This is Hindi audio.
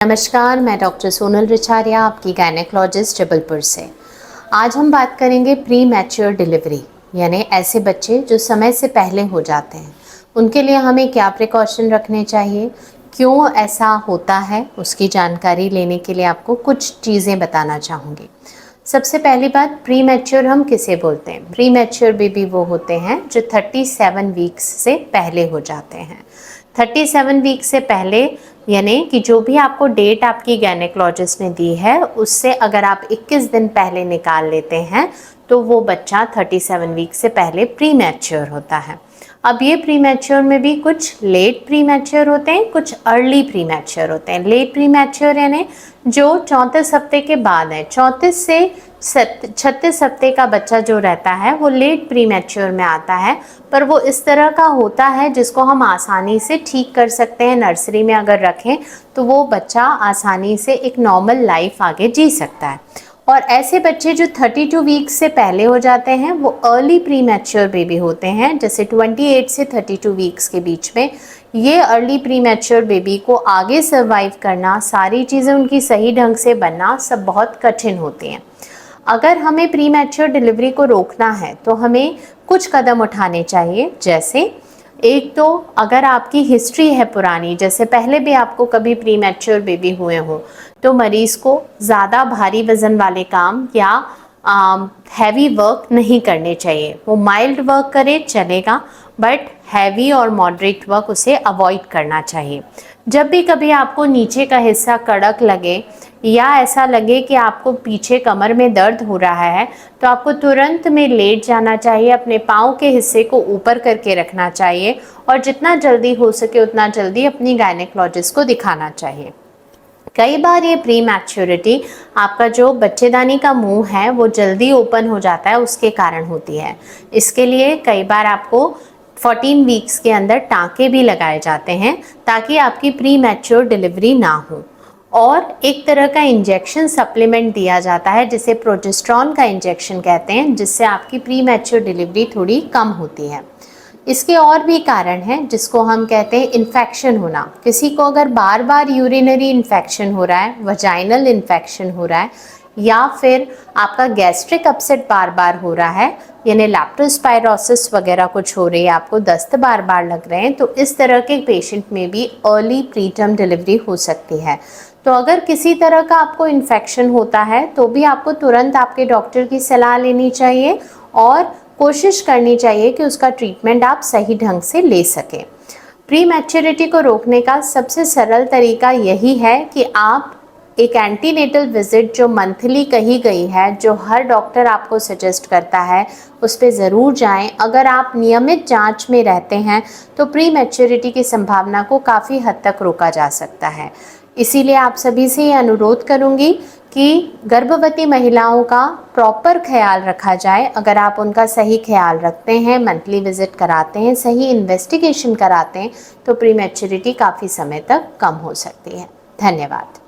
नमस्कार, मैं डॉक्टर सोनल रिछारिया, आपकी गायनेकोलॉजिस्ट जबलपुर से। आज हम बात करेंगे प्री मैच्योर डिलीवरी, यानी ऐसे बच्चे जो समय से पहले हो जाते हैं, उनके लिए हमें क्या प्रिकॉशन रखने चाहिए, क्यों ऐसा होता है, उसकी जानकारी लेने के लिए आपको कुछ चीज़ें बताना चाहूँगी। सबसे पहली बात, प्री मैच्योर हम किसे बोलते हैं? प्री मैच्योर बेबी वो होते हैं जो 37 वीक्स से पहले हो जाते हैं। 37 वीक से पहले यानी कि जो भी आपको डेट आपकी गायनेकोलॉजिस्ट ने दी है, उससे अगर आप 21 दिन पहले निकाल लेते हैं तो वो बच्चा 37 वीक से पहले प्री मैच्योर होता है। अब ये प्री मैच्योर में भी कुछ लेट प्री मैच्योर होते हैं, कुछ अर्ली प्री मैच्योर होते हैं। लेट प्री मैच्योर यानी जो 34 हफ्ते के बाद है, 34 से 36 हफ्ते का बच्चा जो रहता है वो लेट प्री मैच्योर में आता है, पर वो इस तरह का होता है जिसको हम आसानी से ठीक कर सकते हैं। नर्सरी में अगर रखें तो वो बच्चा आसानी से एक नॉर्मल लाइफ आगे जी सकता है। और ऐसे बच्चे जो 32 वीक्स से पहले हो जाते हैं वो अर्ली प्री मैच्योर बेबी होते हैं, जैसे 28 से 32 वीक्स के बीच में। ये अर्ली प्री मैच्योर बेबी को आगे सर्वाइव करना, सारी चीज़ें उनकी सही ढंग से बनना सब बहुत कठिन होती हैं। अगर हमें प्री मैच्योर डिलीवरी को रोकना है तो हमें कुछ कदम उठाने चाहिए। जैसे एक तो अगर आपकी हिस्ट्री है पुरानी, जैसे पहले भी आपको कभी प्री मैच्योर बेबी हुए हो, तो मरीज़ को ज़्यादा भारी वज़न वाले काम या हैवी वर्क नहीं करने चाहिए। वो माइल्ड वर्क करे चलेगा, बट हैवी और मॉडरेट वर्क उसे अवॉइड करना चाहिए। जब भी कभी आपको नीचे का हिस्सा कड़क लगे या ऐसा लगे कि आपको पीछे कमर में दर्द हो रहा है, तो आपको तुरंत में लेट जाना चाहिए, अपने पाँव के हिस्से को ऊपर करके रखना चाहिए और जितना जल्दी हो सके उतना जल्दी अपनी गायनेकोलॉजिस्ट को दिखाना चाहिए। कई बार ये प्री मैच्योरिटी आपका जो बच्चेदानी का मुंह है वो जल्दी ओपन हो जाता है, उसके कारण होती है। इसके लिए कई बार आपको 14 वीक्स के अंदर टाँके भी लगाए जाते हैं ताकि आपकी प्री मैच्योर डिलीवरी ना हो। और एक तरह का इंजेक्शन सप्लीमेंट दिया जाता है जिसे प्रोजेस्टेरॉन का इंजेक्शन कहते हैं, जिससे आपकी प्री मैच्योर डिलीवरी थोड़ी कम होती है। इसके और भी कारण हैं जिसको हम कहते हैं इन्फेक्शन होना। किसी को अगर बार बार यूरिनरी इन्फेक्शन हो रहा है, वजाइनल इन्फेक्शन हो रहा है, या फिर आपका गैस्ट्रिक अपसेट बार बार हो रहा है, यानी लैप्टोस्पायरोसिस वगैरह कुछ हो रही है, आपको दस्त बार बार लग रहे हैं, तो इस तरह के पेशेंट में भी अर्ली प्रीटर्म डिलीवरी हो सकती है। तो अगर किसी तरह का आपको इन्फेक्शन होता है तो भी आपको तुरंत आपके डॉक्टर की सलाह लेनी चाहिए और कोशिश करनी चाहिए कि उसका ट्रीटमेंट आप सही ढंग से ले सकें। प्री मैच्योरिटी को रोकने का सबसे सरल तरीका यही है कि आप एक एंटीनेटल विजिट जो मंथली कही गई है, जो हर डॉक्टर आपको सजेस्ट करता है, उस पर ज़रूर जाएं। अगर आप नियमित जांच में रहते हैं तो प्री मैच्योरिटी की संभावना को काफ़ी हद तक रोका जा सकता है। इसीलिए आप सभी से ये अनुरोध करूंगी कि गर्भवती महिलाओं का प्रॉपर ख्याल रखा जाए। अगर आप उनका सही ख्याल रखते हैं, मंथली विजिट कराते हैं, सही इन्वेस्टिगेशन कराते हैं, तो प्री मैच्योरिटी काफ़ी समय तक कम हो सकती है। धन्यवाद।